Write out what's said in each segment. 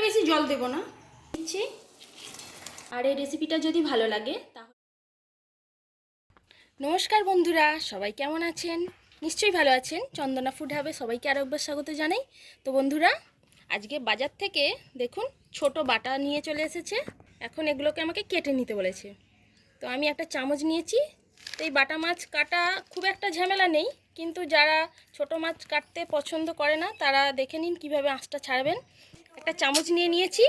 বেশি জল দেব না দিচ্ছি। আর এই রেসিপিটা যদি ভালো লাগে তাহলে নমস্কার বন্ধুরা, সবাই কেমন আছেন? নিশ্চয়ই ভালো আছেন। চন্দনা ফুড হাবে সবাইকে আরও একবার স্বাগত জানাই। তো বন্ধুরা, আজকে বাজার থেকে দেখুন ছোট বাটা নিয়ে চলে এসেছে। এখন এগুলোকে আমাকে কেটে নিতে বলেছে। তো আমি একটা চামচ নিয়েছি। তো এই বাটা মাছ কাটা খুব একটা ঝামেলা নেই, কিন্তু যারা ছোট মাছ কাটতে পছন্দ করে না তারা দেখে নিন কিভাবে আঁশটা ছাড়বেন। একটা চামচ নিয়ে নিয়েছি,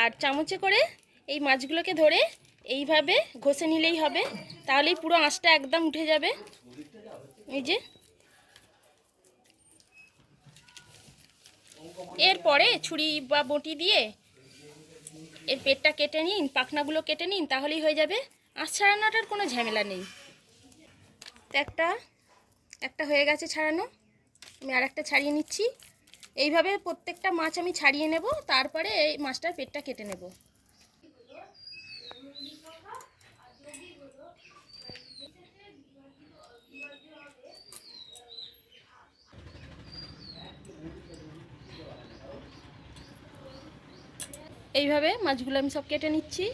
আর চামচে করে এই মাছগুলোকে ধরে এইভাবে ঘষে নিলেই হবে, তাহলেই পুরো আঁশটা একদম উঠে যাবে। এই যে, এরপরে ছুরি বা বটি দিয়ে এর পেটটা কেটে নিন, পাখনাগুলো কেটে নিন, তাহলেই হয়ে যাবে। আঁশ ছাড়ানোটার কোনো ঝামেলা নেই। তো একটা হয়ে গেছে ছাড়ানো, আমি আর একটা ছাড়িয়ে নিচ্ছি। এইভাবে প্রত্যেকটা মাছ আমি ছাড়িয়ে নেব, তারপরে এই মাছটার পেটটা কেটে নেব। এইভাবে মাছগুলো আমি সব কেটে নিচ্ছি।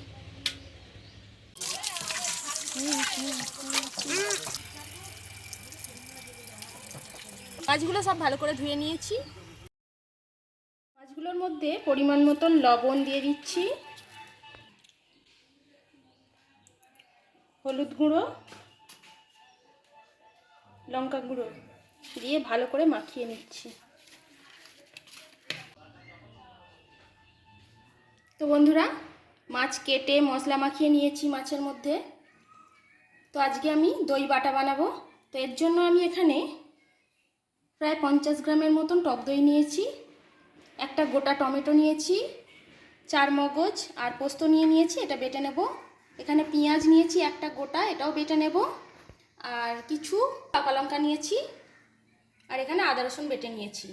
মাছগুলো সব ভালো করে ধুয়ে নিয়েছি। মাছগুলোর মধ্যে পরিমাণ মতন লবণ দিয়ে দিচ্ছি, হলুদ গুঁড়ো, লঙ্কা গুঁড়ো দিয়ে ভালো করে মাখিয়ে নিচ্ছি। তো বন্ধুরা, মাছ কেটে মশলা মাখিয়ে নিয়েছি মাছের মধ্যে। তো আজকে আমি দই বাটা বানাবো। তো এর জন্য আমি এখানে প্রায় 50 গ্রামের মতন টক দই নিয়েছি, একটা গোটা টমেটো নিয়েছি, 4 মগজ আর পোস্ত নিয়েছি, এটা বেটে নেব। এখানে পেঁয়াজ নিয়েছি একটা গোটা, এটাও বেটে নেব। আর কিছু কাঁচা লঙ্কা নিয়েছি, আর এখানে আদা রসুন বেটে নিয়েছি।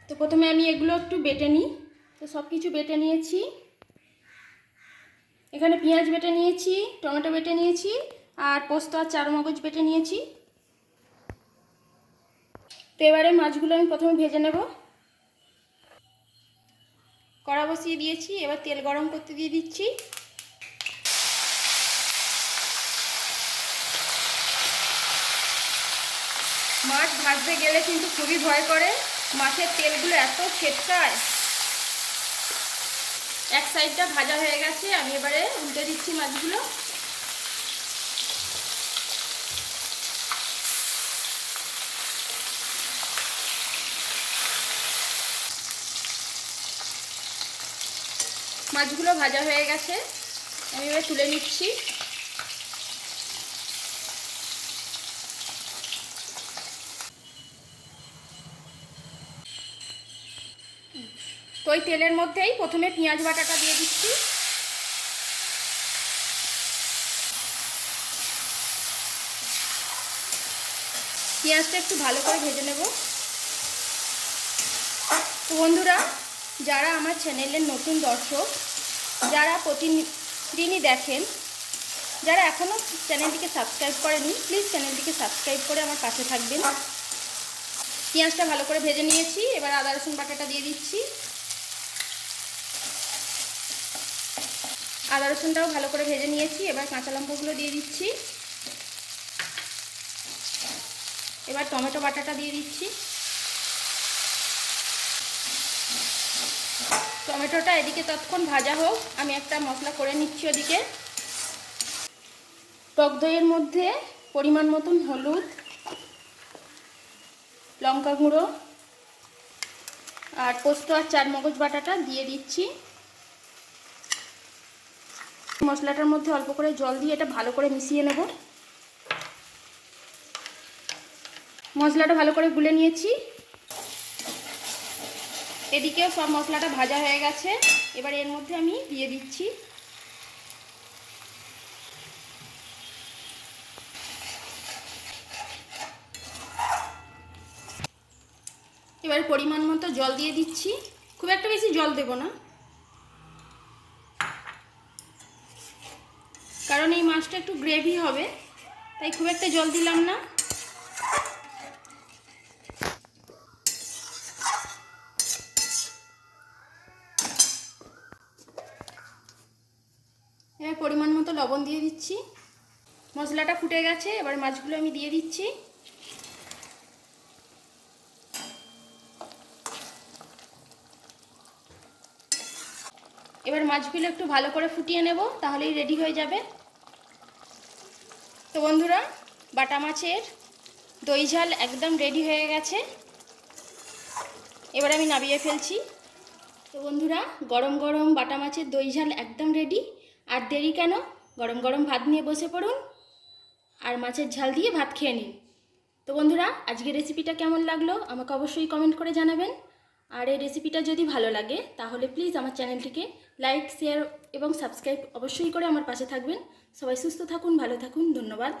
তো প্রথমে আমি এগুলো একটু বেটে নিই। তো সব কিছু বেটে নিয়েছি। এখানে পেঁয়াজ বেটে নিয়েছি, টমেটো বেটে নিয়েছি, আর পোস্ত আর 4 মগজ বেটে নিয়েছি। তো এবারে মাছগুলো আমি প্রথমে ভেজে নেব। কড়া বসিয়ে দিয়েছি, এবার তেল গরম করতে দিয়ে দিচ্ছি। মাছ ভাজতে গেলে কিন্তু খুবই ভয় করে, মাছের তেলগুলো এত ছেটকায়। এক সাইডটা ভাজা হয়ে গেছে, আমি এবারে উল্টে দিচ্ছি মাছগুলো। মাছগুলো ভাজা হয়ে গেছে, আমি এবার তুলে নিচ্ছি। তো ওই তেলের মধ্যেই প্রথমে পেঁয়াজ বাটাটা দিয়ে দিচ্ছি। পেঁয়াজটা একটু ভালো করে ভেজে নেব। তো বন্ধুরা, যারা আমার চ্যানেলের নতুন দর্শক, যারা প্রতিদিনই দেখেন, যারা এখনও চ্যানেলটিকে সাবস্ক্রাইব করেনি, প্লিজ চ্যানেলটিকে সাবস্ক্রাইব করে আমার পাশে থাকবেন। পেঁয়াজটা ভালো করে ভেজে নিয়েছি, এবার আদা রসুন বাটাটা দিয়ে দিচ্ছি। আদা রসুনটাও ভালো করে ভেজে নিয়েছি, এবার কাঁচা লঙ্কাগুলো দিয়ে দিচ্ছি। এবার টমেটো বাটাটা দিয়ে দিচ্ছি। টমেটোটা এদিকে ততক্ষণ ভাজা হোক, আমি একটা মশলা করে নিচ্ছি ওদিকে। টক দইয়ের মধ্যে পরিমাণ মতন হলুদ, লঙ্কা গুঁড়ো আর পোস্ত আর 4 মগজ বাটাটা দিয়ে দিচ্ছি। মশলাটার মধ্যে অল্প করে জল দিয়ে এটা ভালো করে মিশিয়ে নেব। মশলাটা ভালো করে গুলে নিয়েছি। এদিকেও সব মশলাটা ভাজা হয়ে গেছে, এবার এর মধ্যে আমি দিয়ে দিচ্ছি এবার পরিমাণ মতো জল দিয়ে দিচ্ছি। খুব একটা বেশি জল দেব না, কারণ এই মাছটা একটু গ্রেভি হবে, তাই খুব একটা জল দিলাম না। লবণ দিয়ে দিচ্ছি। মশলাটা ফুটে গেছে, এবার মাছগুলো আমি দিয়ে দিচ্ছি। এবার মাছগুলো একটু ভালো করে ফুটিয়ে নেব, তাহলেই রেডি হয়ে যাবে। তো বন্ধুরা, বাটা মাছের দই ঝাল একদম রেডি হয়ে গেছে। এবার আমি নামিয়ে ফেলছি। তো বন্ধুরা, গরম গরম বাটা মাছের দই ঝাল একদম রেডি। আর দেরি কেন, গরম গরম ভাত নিয়ে বসে পড়ুন আর মাছের ঝাল দিয়ে ভাত খেয়ে নিন। তো বন্ধুরা, আজকের রেসিপিটা কেমন লাগলো আমাকে অবশ্যই কমেন্ট করে জানাবেন। আর এই রেসিপিটা যদি ভালো লাগে তাহলে প্লিজ আমার চ্যানেলটিকে লাইক, শেয়ার এবং সাবস্ক্রাইব অবশ্যই করে আমার পাশে থাকবেন। সবাই সুস্থ থাকুন, ভালো থাকুন, ধন্যবাদ।